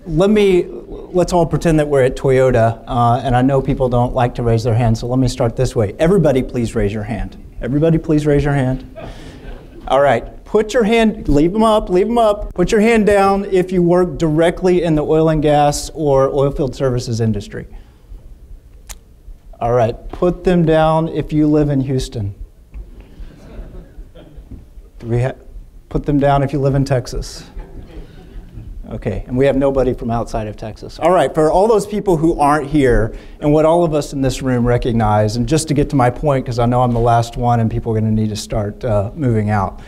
let's all pretend that we're at Toyota, and I know people don't like to raise their hand, so let me start this way. Everybody please raise your hand. Everybody please raise your hand. All right, put your hand, leave them up. Put your hand down if you work directly in the oil and gas or oilfield services industry. All right, put them down if you live in Houston. Put them down if you live in Texas. Okay, and we have nobody from outside of Texas. All right, for all those people who aren't here, and what all of us in this room recognize, and just to get to my point, because I know I'm the last one and people are going to need to start moving out,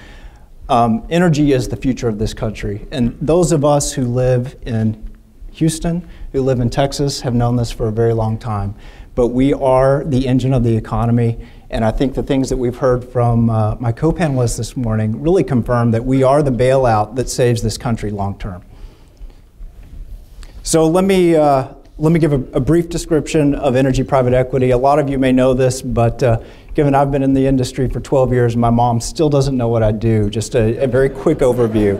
energy is the future of this country. And those of us who live in Houston, who live in Texas, have known this for a very long time. But we are the engine of the economy, and I think the things that we've heard from my co-panelists this morning really confirm that we are the bailout that saves this country long term. So let me give a brief description of energy private equity. A lot of you may know this, but given I've been in the industry for 12 years, my mom still doesn't know what I do. Just a very quick overview.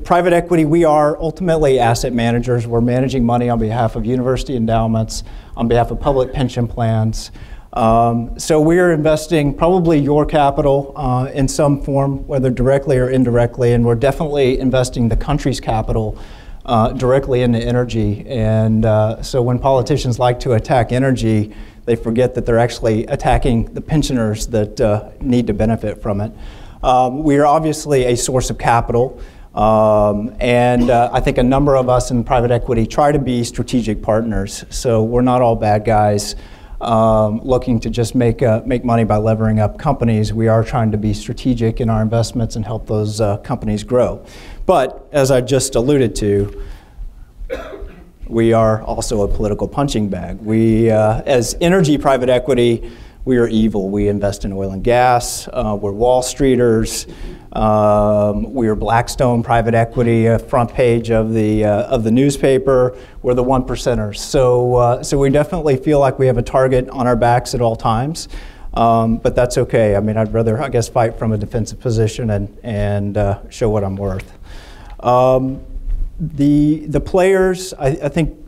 Private equity, we are ultimately asset managers. We're managing money on behalf of university endowments, on behalf of public pension plans. So we're investing probably your capital in some form, whether directly or indirectly, and we're definitely investing the country's capital directly into energy. And so when politicians like to attack energy, they forget that they're actually attacking the pensioners that need to benefit from it. We are obviously a source of capital, and I think a number of us in private equity try to be strategic partners. So we're not all bad guys looking to just make money by levering up companies. We are trying to be strategic in our investments and help those companies grow. But as I just alluded to, we are also a political punching bag. We, as energy private equity, we are evil. We invest in oil and gas. We're Wall Streeters. We are Blackstone private equity, front page of the newspaper. We're the one percenters. So we definitely feel like we have a target on our backs at all times. But that's okay. I mean, I'd rather, I guess, fight from a defensive position and show what I'm worth. The players, I think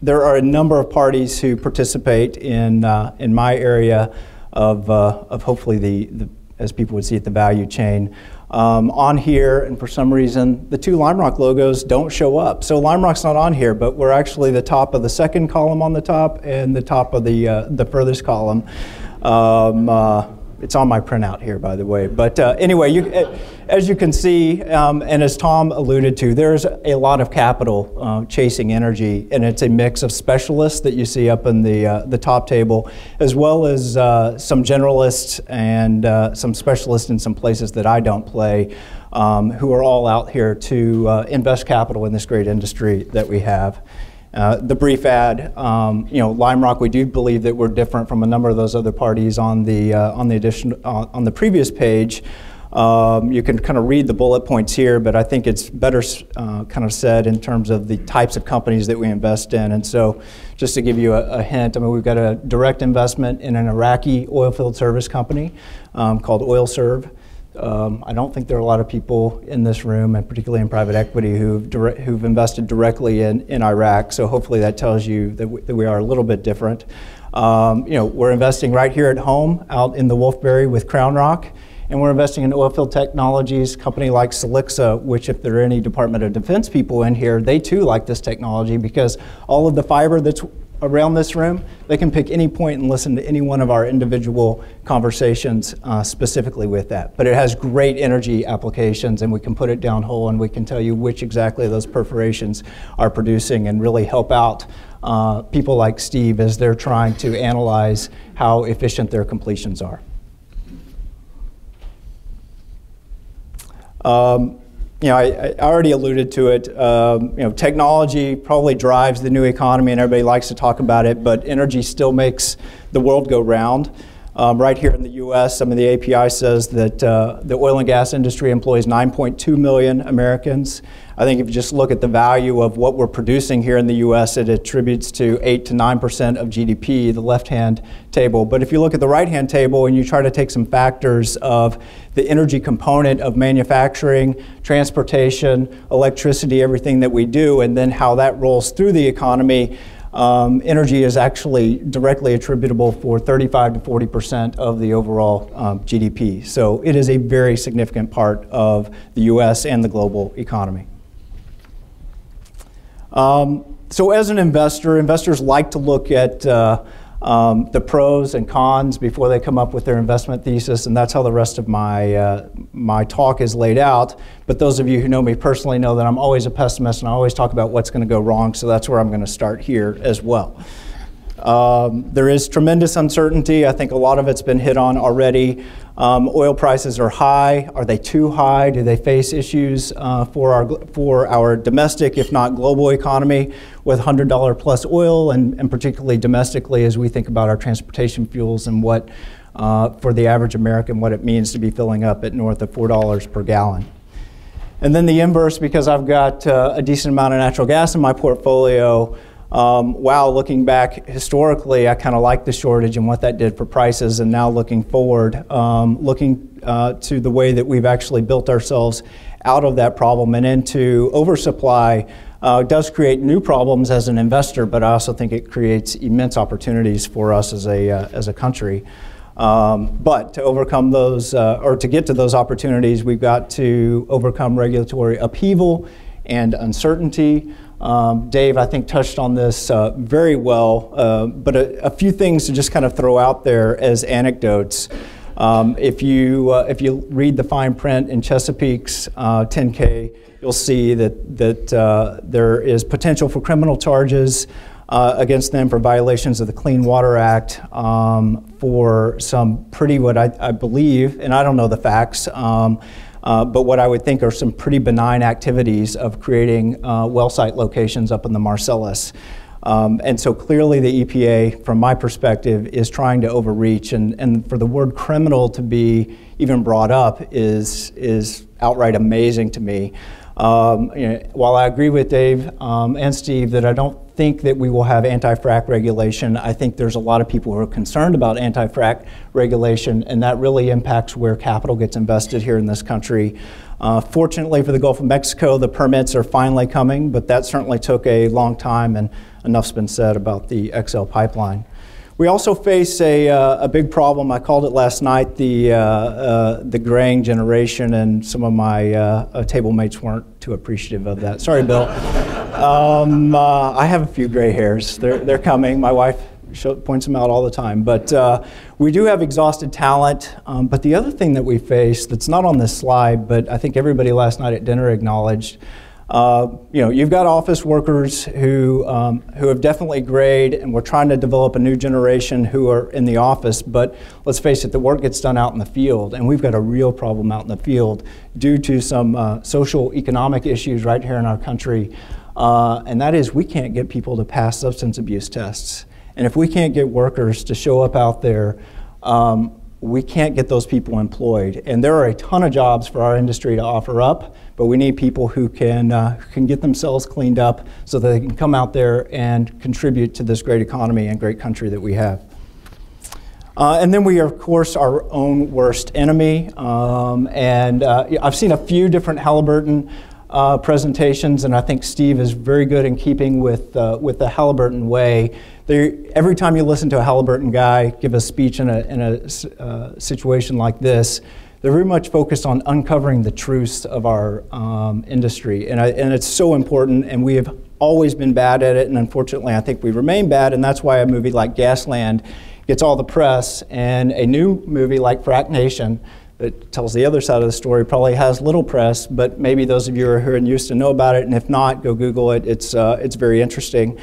there are a number of parties who participate in my area of hopefully the as people would see it, the value chain. On here, and for some reason, the two Lime Rock logos don't show up. So Lime Rock's not on here, but we're actually the top of the second column on the top and the top of the furthest column. It's on my printout here, by the way. But anyway, as you can see, and as Tom alluded to, there's a lot of capital chasing energy, and it's a mix of specialists that you see up in the top table, as well as some generalists and some specialists in some places that I don't play, who are all out here to invest capital in this great industry that we have. The brief ad, Lime Rock, we do believe that we're different from a number of those other parties on the previous page. You can kind of read the bullet points here, but I think it's better kind of said in terms of the types of companies that we invest in. And so just to give you a hint, I mean, we've got a direct investment in an Iraqi oilfield service company called OilServe. I don't think there are a lot of people in this room, and particularly in private equity, who've invested directly in Iraq. So hopefully that tells you that we are a little bit different. We're investing right here at home, out in the Wolfberry with Crown Rock, and we're investing in oilfield technologies, a company like Silixa, which if there are any Department of Defense people in here, they too like this technology because all of the fiber that's around this room, they can pick any point and listen to any one of our individual conversations specifically with that. But it has great energy applications, and we can put it down hole and we can tell you which exactly those perforations are producing and really help out people like Steve as they're trying to analyze how efficient their completions are. I already alluded to it. Technology probably drives the new economy, and everybody likes to talk about it. But energy still makes the world go round. Right here in the U.S., some of the API says that the oil and gas industry employs 9.2 million Americans. I think if you just look at the value of what we're producing here in the U.S., it attributes to 8 to 9% of GDP, the left-hand table. But if you look at the right-hand table and you try to take some factors of the energy component of manufacturing, transportation, electricity, everything that we do, and then how that rolls through the economy, energy is actually directly attributable for 35 to 40% of the overall GDP. So it is a very significant part of the U.S. and the global economy. So as an investor, investors like to look at the pros and cons before they come up with their investment thesis, and that's how the rest of my talk is laid out. But those of you who know me personally know that I'm always a pessimist, and I always talk about what's going to go wrong, so that's where I'm going to start here as well. There is tremendous uncertainty. I think a lot of it's been hit on already. Oil prices are high. Are they too high? Do they face issues for our domestic, if not global economy with $100 plus oil, and particularly domestically as we think about our transportation fuels and what, for the average American, what it means to be filling up at north of $4 per gallon. And then the inverse, because I've got a decent amount of natural gas in my portfolio. Wow, looking back historically, I kind of like the shortage and what that did for prices, and now looking forward, looking to the way that we've actually built ourselves out of that problem and into oversupply does create new problems as an investor, but I also think it creates immense opportunities for us as a country. But to overcome those, or to get to those opportunities, we've got to overcome regulatory upheaval and uncertainty. Dave, I think, touched on this very well, but a few things to just kind of throw out there as anecdotes. If you read the fine print in Chesapeake's 10K, you'll see that there is potential for criminal charges against them for violations of the Clean Water Act for some pretty, what I believe, and I don't know the facts, but what I would think are some pretty benign activities of creating well site locations up in the Marcellus. And so clearly the EPA, from my perspective, is trying to overreach, and for the word criminal to be even brought up is outright amazing to me. While I agree with Dave and Steve that I don't think that we will have anti-frac regulation, I think there's a lot of people who are concerned about anti-frac regulation, and that really impacts where capital gets invested here in this country. Fortunately for the Gulf of Mexico, the permits are finally coming, but that certainly took a long time, and enough's been said about the XL pipeline. We also face a big problem. I called it last night the graying generation, and some of my table mates weren't too appreciative of that. Sorry, Bill. I have a few gray hairs. They're coming. My wife points them out all the time. But we do have exhausted talent. But the other thing that we face that's not on this slide, but I think everybody last night at dinner acknowledged, you've got office workers who have definitely grayed, and we're trying to develop a new generation who are in the office, but let's face it, the work gets done out in the field, and we've got a real problem out in the field due to some social economic issues right here in our country, and that is we can't get people to pass substance abuse tests. And if we can't get workers to show up out there, we can't get those people employed. And there are a ton of jobs for our industry to offer up, but we need people who can get themselves cleaned up so that they can come out there and contribute to this great economy and great country that we have. And then we are, of course, our own worst enemy. I've seen a few different Halliburton presentations, and I think Steve is very good in keeping with the Halliburton way. Every time you listen to a Halliburton guy give a speech in a situation like this, they're very much focused on uncovering the truths of our industry, and it's so important, and we have always been bad at it, and unfortunately I think we remain bad, and that's why a movie like Gasland gets all the press, and a new movie like Frac Nation that tells the other side of the story probably has little press, but maybe those of you who are here and used to know about it, and if not, go Google it. It's very interesting.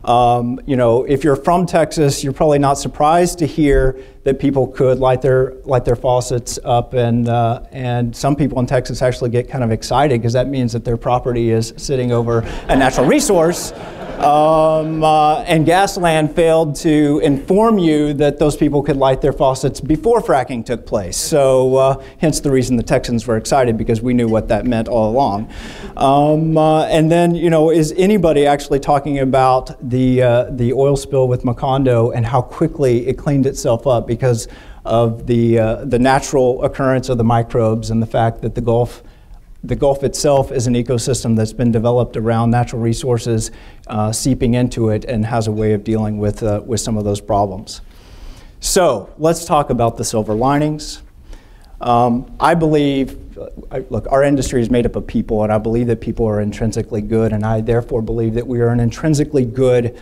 If you're from Texas, you're probably not surprised to hear that people could light their faucets up, and some people in Texas actually get kind of excited because that means that their property is sitting over a natural resource. And Gasland failed to inform you that those people could light their faucets before fracking took place. So hence the reason the Texans were excited, because we knew what that meant all along. And then, you know, is anybody actually talking about the oil spill with Macondo and how quickly it cleaned itself up because of the natural occurrence of the microbes and the fact that the Gulf itself is an ecosystem that's been developed around natural resources seeping into it and has a way of dealing with some of those problems. So let's talk about the silver linings. I believe, look, our industry is made up of people, and I believe that people are intrinsically good, and I therefore believe that we are an intrinsically good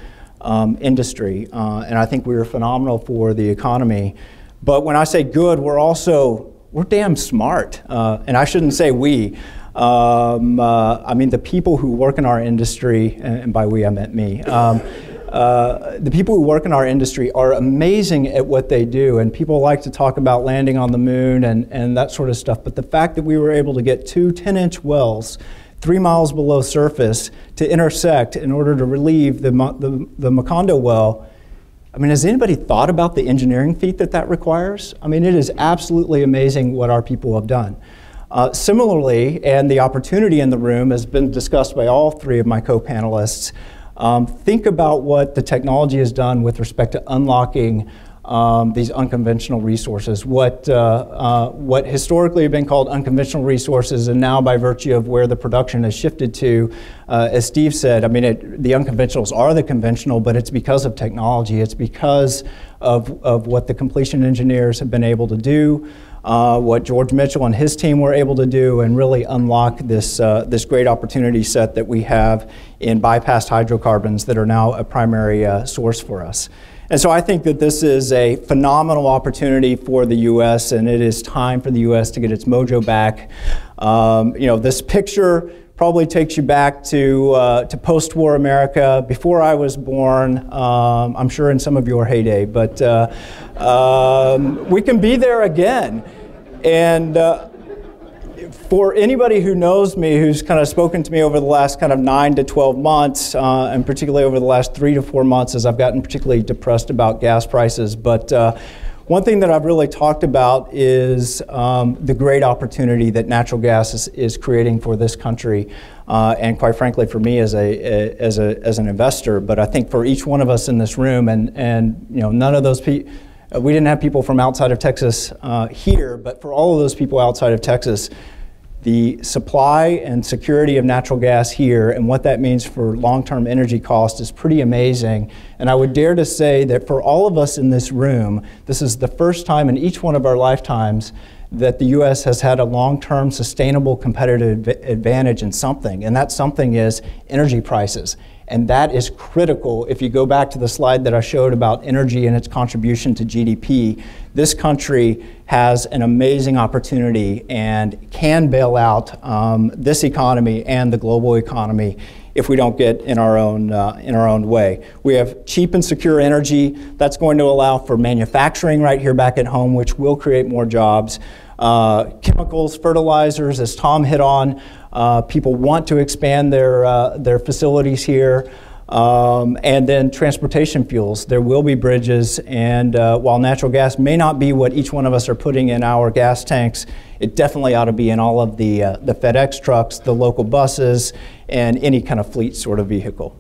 industry, and I think we are phenomenal for the economy. But when I say good, we're damn smart, and I shouldn't say we. I mean the people who work in our industry, and by we I meant me. The people who work in our industry are amazing at what they do, and people like to talk about landing on the moon and that sort of stuff, but the fact that we were able to get two 10-inch wells 3 miles below surface to intersect in order to relieve the Macondo well, I mean, has anybody thought about the engineering feat that requires? I mean, it is absolutely amazing what our people have done. Similarly, and the opportunity in the room has been discussed by all three of my co-panelists, think about what the technology has done with respect to unlocking these unconventional resources. What historically have been called unconventional resources, and now by virtue of where the production has shifted to, as Steve said, I mean, the unconventionals are the conventional, but it's because of technology. It's because of what the completion engineers have been able to do, what George Mitchell and his team were able to do, and really unlock this great opportunity set that we have in bypassed hydrocarbons that are now a primary source for us. And so I think that this is a phenomenal opportunity for the U.S., and it is time for the U.S. to get its mojo back. You know, this picture probably takes you back to post-war America, before I was born, I'm sure in some of your heyday, but we can be there again. And for anybody who knows me, who's kind of spoken to me over the last kind of 9 to 12 months, and particularly over the last 3 to 4 months, as I've gotten particularly depressed about gas prices. But one thing that I've really talked about is the great opportunity that natural gas is creating for this country, and quite frankly for me as an investor. But I think for each one of us in this room, and you know, none of those people, we didn't have people from outside of Texas here, but for all of those people outside of Texas, the supply and security of natural gas here and what that means for long-term energy cost is pretty amazing. And I would dare to say that for all of us in this room, this is the first time in each one of our lifetimes that the U.S. has had a long-term sustainable competitive advantage in something, and that something is energy prices. And that is critical. If you go back to the slide that I showed about energy and its contribution to GDP, this country has an amazing opportunity and can bail out this economy and the global economy if we don't get in our own way. We have cheap and secure energy. That's going to allow for manufacturing right here back at home, which will create more jobs. Chemicals, fertilizers, as Tom hit on, people want to expand their facilities here. And then transportation fuels. There will be bridges, and while natural gas may not be what each one of us are putting in our gas tanks, it definitely ought to be in all of the FedEx trucks, the local buses, and any kind of fleet sort of vehicle.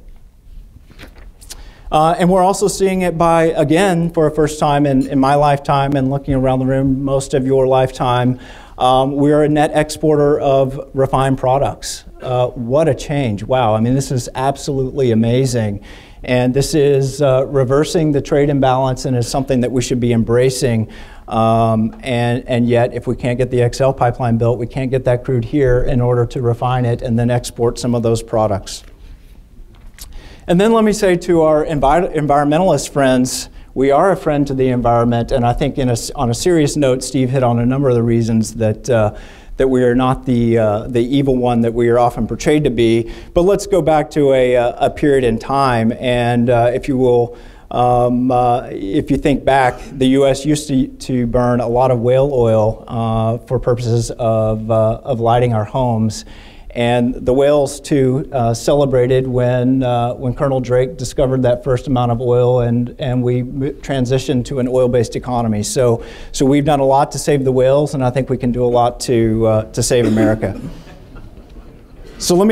And we're also seeing it by, again, for a first time in my lifetime and looking around the room, most of your lifetime, we are a net exporter of refined products. What a change. Wow. I mean, this is absolutely amazing. And this is reversing the trade imbalance and is something that we should be embracing. And yet, if we can't get the XL pipeline built, we can't get that crude here in order to refine it and then export some of those products. And then let me say to our environmentalist friends, we are a friend to the environment, and I think on a serious note, Steve hit on a number of the reasons that we are not the evil one that we are often portrayed to be. But let's go back to a period in time, and if you will, if you think back, the U.S. used to burn a lot of whale oil for purposes of lighting our homes. And the whales, too, celebrated when Colonel Drake discovered that first amount of oil, and we transitioned to an oil-based economy. So we've done a lot to save the whales, and I think we can do a lot to save America. So let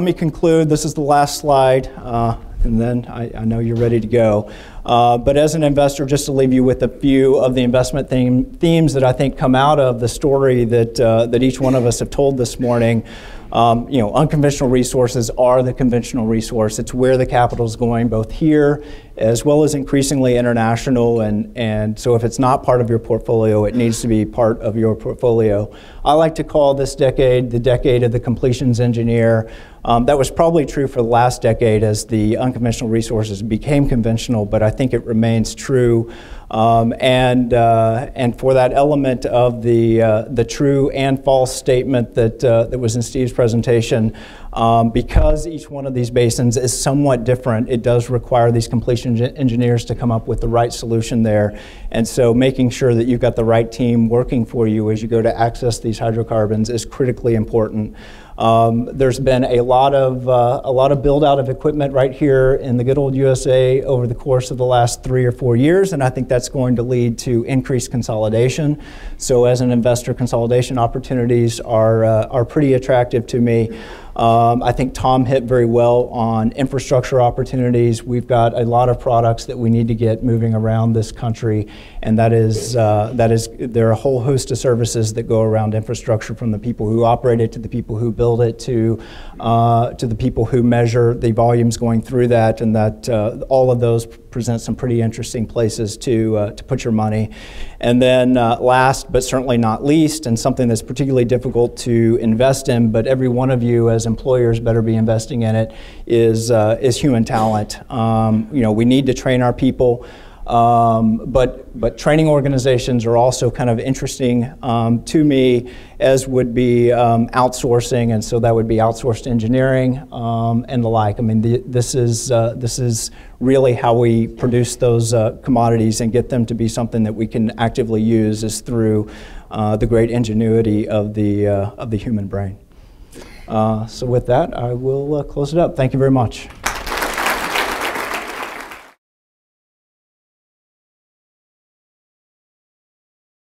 me conclude. This is the last slide, and then I know you're ready to go. But as an investor, just to leave you with a few of the investment themes that I think come out of the story that each one of us have told this morning. Unconventional resources are the conventional resource. It's where the capital is going, both here as well as increasingly international. And so if it's not part of your portfolio, it needs to be part of your portfolio. I like to call this decade the decade of the completions engineer. That was probably true for the last decade as the unconventional resources became conventional, but I think it remains true. And for that element of the true and false statement that was in Steve's presentation, because each one of these basins is somewhat different, it does require these completion engineers to come up with the right solution there. And so making sure that you've got the right team working for you as you go to access these hydrocarbons is critically important. There's been a lot of build out of equipment right here in the good old USA over the course of the last 3 or 4 years, and I think that's going to lead to increased consolidation. So as an investor, consolidation opportunities are pretty attractive to me. I think Tom hit very well on infrastructure opportunities. We've got a lot of products that we need to get moving around this country, and there are a whole host of services that go around infrastructure, from the people who operate it to the people who build it to the people who measure the volumes going through that, and that all of those present some pretty interesting places to put your money. And then last but certainly not least, and something that's particularly difficult to invest in, but every one of you as employers better be investing in it, is human talent. We need to train our people. But training organizations are also kind of interesting to me, as would be outsourcing, and so that would be outsourced engineering and the like. I mean, this is really how we produce those commodities and get them to be something that we can actively use, is through the great ingenuity of the human brain. So with that, I will close it up. Thank you very much.